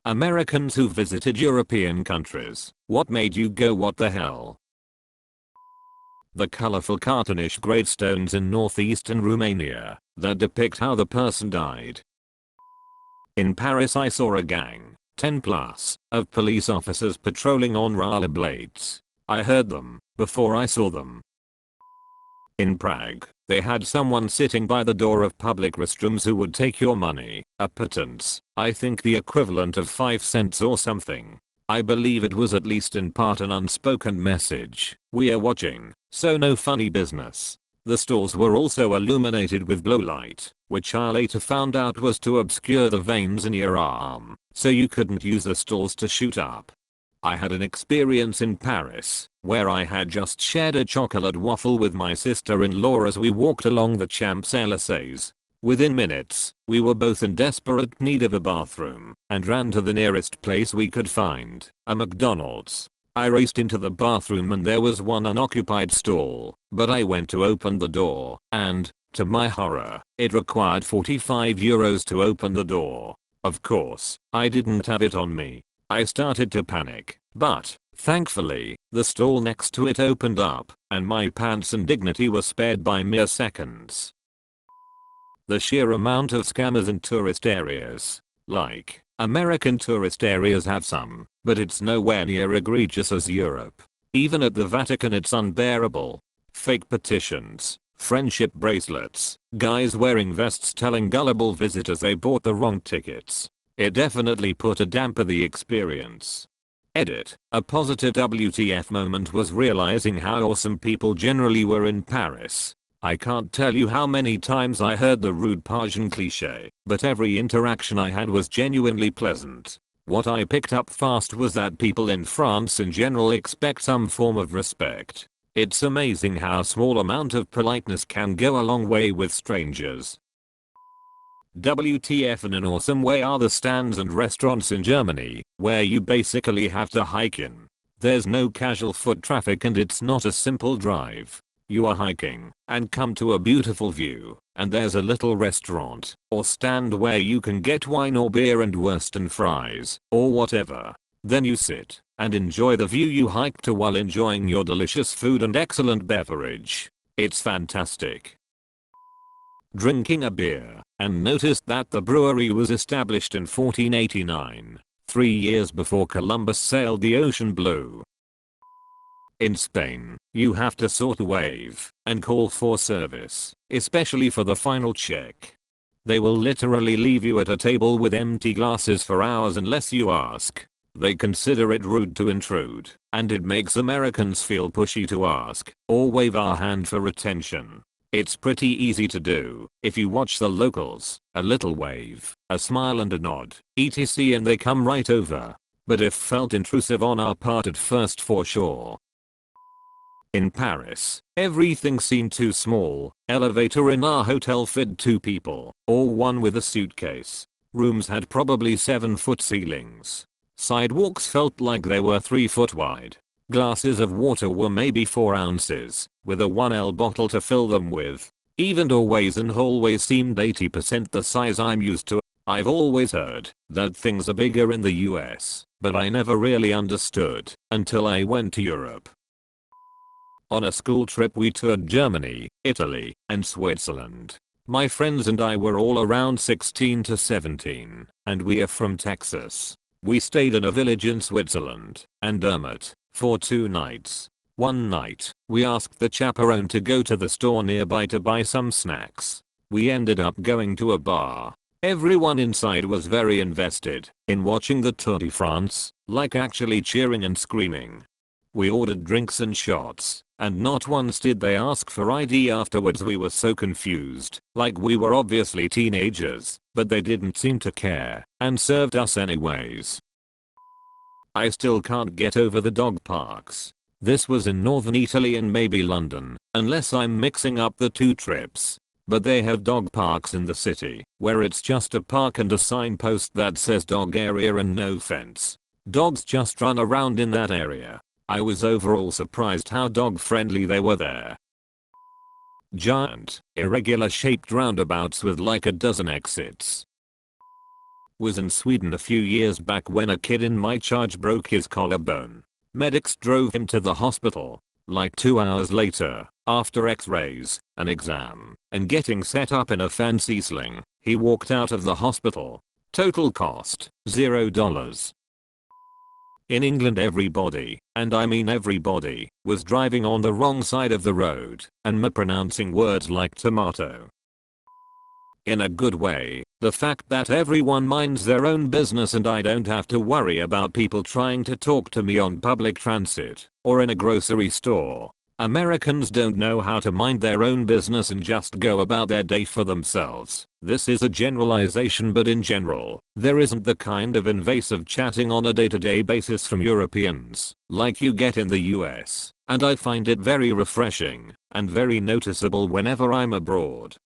Americans who visited European countries, what made you go what the hell? The colorful cartoonish gravestones in northeastern Romania that depict how the person died. In Paris I saw a gang, 10 plus, of police officers patrolling on rollerblades. I heard them before I saw them. In Prague, they had someone sitting by the door of public restrooms who would take your money, a pittance, I think the equivalent of 5 cents or something. I believe it was at least in part an unspoken message, we are watching, so no funny business. The stalls were also illuminated with glow light, which I later found out was to obscure the veins in your arm, so you couldn't use the stalls to shoot up. I had an experience in Paris, where I had just shared a chocolate waffle with my sister-in-law as we walked along the Champs-Élysées. Within minutes, we were both in desperate need of a bathroom, and ran to the nearest place we could find, a McDonald's. I raced into the bathroom and there was one unoccupied stall, but I went to open the door, and, to my horror, it required 45 euros to open the door. Of course, I didn't have it on me. I started to panic, but, thankfully, the stall next to it opened up, and my pants and dignity were spared by mere seconds. The sheer amount of scammers in tourist areas. Like, American tourist areas have some, but it's nowhere near egregious as Europe. Even at the Vatican it's unbearable. Fake petitions, friendship bracelets, guys wearing vests telling gullible visitors they bought the wrong tickets. It definitely put a damper the experience. Edit. A positive WTF moment was realizing how awesome people generally were in Paris. I can't tell you how many times I heard the rude Parisian cliché, but every interaction I had was genuinely pleasant. What I picked up fast was that people in France in general expect some form of respect. It's amazing how a small amount of politeness can go a long way with strangers. WTF in an awesome way are the stands and restaurants in Germany, where you basically have to hike in. There's no casual foot traffic and it's not a simple drive. You are hiking and come to a beautiful view, and there's a little restaurant or stand where you can get wine or beer and Western fries, or whatever. Then you sit and enjoy the view you hike to while enjoying your delicious food and excellent beverage. It's fantastic. Drinking a beer, and noticed that the brewery was established in 1489, 3 years before Columbus sailed the ocean blue. In Spain, you have to sort of wave and call for service, especially for the final check. They will literally leave you at a table with empty glasses for hours unless you ask. They consider it rude to intrude, and it makes Americans feel pushy to ask or wave our hand for attention. It's pretty easy to do if you watch the locals, a little wave, a smile and a nod, etc, and they come right over. But if felt intrusive on our part at first for sure. In Paris, everything seemed too small. Elevator in our hotel fit 2 people, or one with a suitcase. Rooms had probably 7-foot ceilings. Sidewalks felt like they were 3 foot wide. Glasses of water were maybe 4 ounces, with a 1L bottle to fill them with. Even doorways and hallways seemed 80% the size I'm used to. I've always heard that things are bigger in the US, but I never really understood until I went to Europe. On a school trip we toured Germany, Italy, and Switzerland. My friends and I were all around 16 to 17, and we are from Texas. We stayed in a village in Switzerland, and Dermot, for 2 nights. One night, we asked the chaperone to go to the store nearby to buy some snacks. We ended up going to a bar. Everyone inside was very invested in watching the Tour de France, like actually cheering and screaming. We ordered drinks and shots, and not once did they ask for ID afterwards. We were so confused, like we were obviously teenagers, but they didn't seem to care, and served us anyways. I still can't get over the dog parks. This was in northern Italy and maybe London, unless I'm mixing up the 2 trips. But they have dog parks in the city, where it's just a park and a signpost that says dog area and no fence. Dogs just run around in that area. I was overall surprised how dog friendly they were there. Giant, irregular shaped roundabouts with like a dozen exits. Was in Sweden a few years back when a kid in my charge broke his collarbone. Medics drove him to the hospital. Like 2 hours later, after x-rays, an exam, and getting set up in a fancy sling, he walked out of the hospital. Total cost, $0. In England everybody, and I mean everybody, was driving on the wrong side of the road and mispronouncing words like tomato. In a good way, the fact that everyone minds their own business and I don't have to worry about people trying to talk to me on public transit or in a grocery store. Americans don't know how to mind their own business and just go about their day for themselves. This is a generalization, but in general, there isn't the kind of invasive chatting on a day-to-day basis from Europeans like you get in the US, and I find it very refreshing and very noticeable whenever I'm abroad.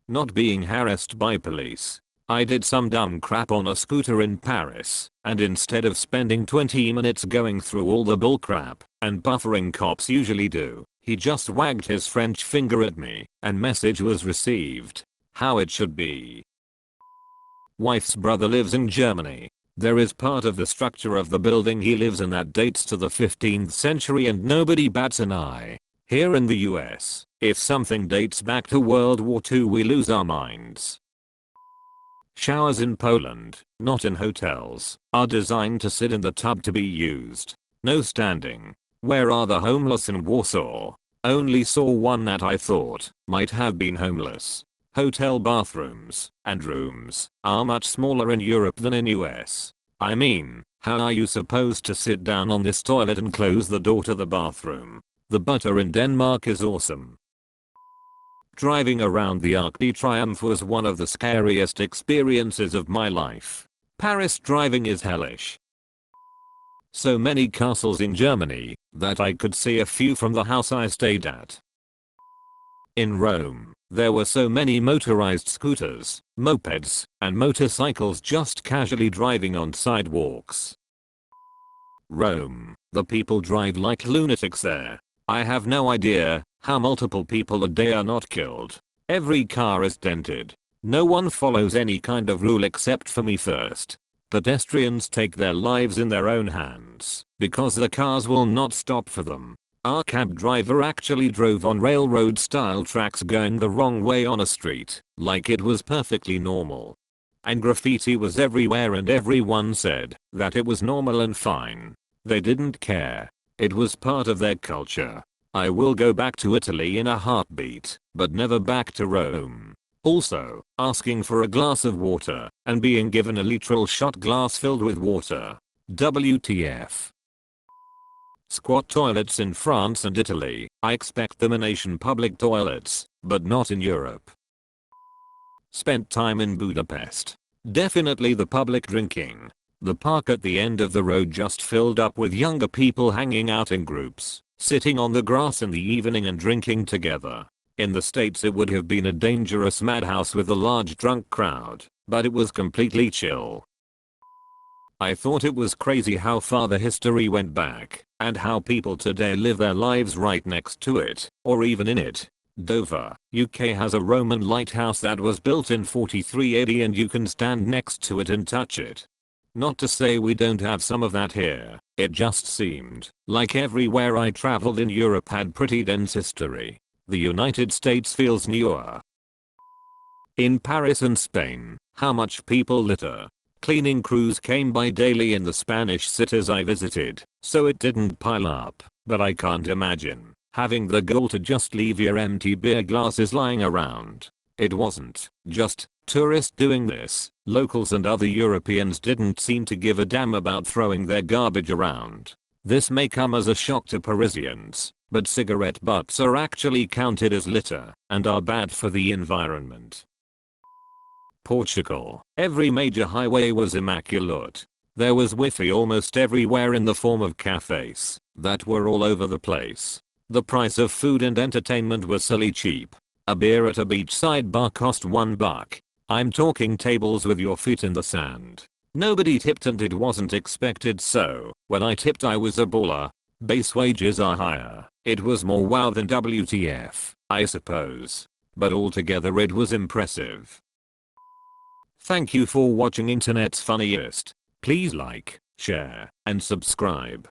Not being harassed by police. I did some dumb crap on a scooter in Paris, and instead of spending 20 minutes going through all the bullcrap and buffering cops usually do, he just wagged his French finger at me, and message was received. How it should be. Wife's brother lives in Germany. There is part of the structure of the building he lives in that dates to the 15th century and nobody bats an eye. Here in the US, if something dates back to World War II we lose our minds. Showers in Poland, not in hotels, are designed to sit in the tub to be used. No standing. Where are the homeless in Warsaw? Only saw one that I thought might have been homeless. Hotel bathrooms and rooms are much smaller in Europe than in US. I mean, how are you supposed to sit down on this toilet and close the door to the bathroom? The butter in Denmark is awesome. Driving around the Arc de Triomphe was one of the scariest experiences of my life. Paris driving is hellish. So many castles in Germany that I could see a few from the house I stayed at. In Rome, there were so many motorized scooters, mopeds, and motorcycles just casually driving on sidewalks. Rome, the people drive like lunatics there. I have no idea how multiple people a day are not killed. Every car is dented. No one follows any kind of rule except for me first. Pedestrians take their lives in their own hands because the cars will not stop for them. Our cab driver actually drove on railroad style tracks going the wrong way on a street, like it was perfectly normal. And graffiti was everywhere and everyone said that it was normal and fine. They didn't care. It was part of their culture. I will go back to Italy in a heartbeat, but never back to Rome. Also, asking for a glass of water and being given a literal shot glass filled with water. WTF. Squat toilets in France and Italy. I expect them in Asian public toilets, but not in Europe. Spent time in Budapest. Definitely the public drinking. The park at the end of the road just filled up with younger people hanging out in groups, sitting on the grass in the evening and drinking together. In the States it would have been a dangerous madhouse with a large drunk crowd, but it was completely chill. I thought it was crazy how far the history went back, and how people today live their lives right next to it, or even in it. Dover, UK has a Roman lighthouse that was built in 43 AD and you can stand next to it and touch it. Not to say we don't have some of that here, it just seemed like everywhere I traveled in Europe had pretty dense history. The United States feels newer. In Paris and Spain, how much people litter. Cleaning crews came by daily in the Spanish cities I visited, so it didn't pile up, but I can't imagine having the gall to just leave your empty beer glasses lying around. It wasn't just tourists doing this. Locals and other Europeans didn't seem to give a damn about throwing their garbage around. This may come as a shock to Parisians, but cigarette butts are actually counted as litter and are bad for the environment. Portugal. Every major highway was immaculate. There was Wi-Fi almost everywhere in the form of cafes that were all over the place. The price of food and entertainment was silly cheap. A beer at a beachside bar cost $1. I'm talking tables with your feet in the sand. Nobody tipped and it wasn't expected, so when I tipped I was a baller. Base wages are higher. It was more wow than WTF, I suppose. But altogether it was impressive. Thank you for watching Internet's Funniest. Please like, share, and subscribe.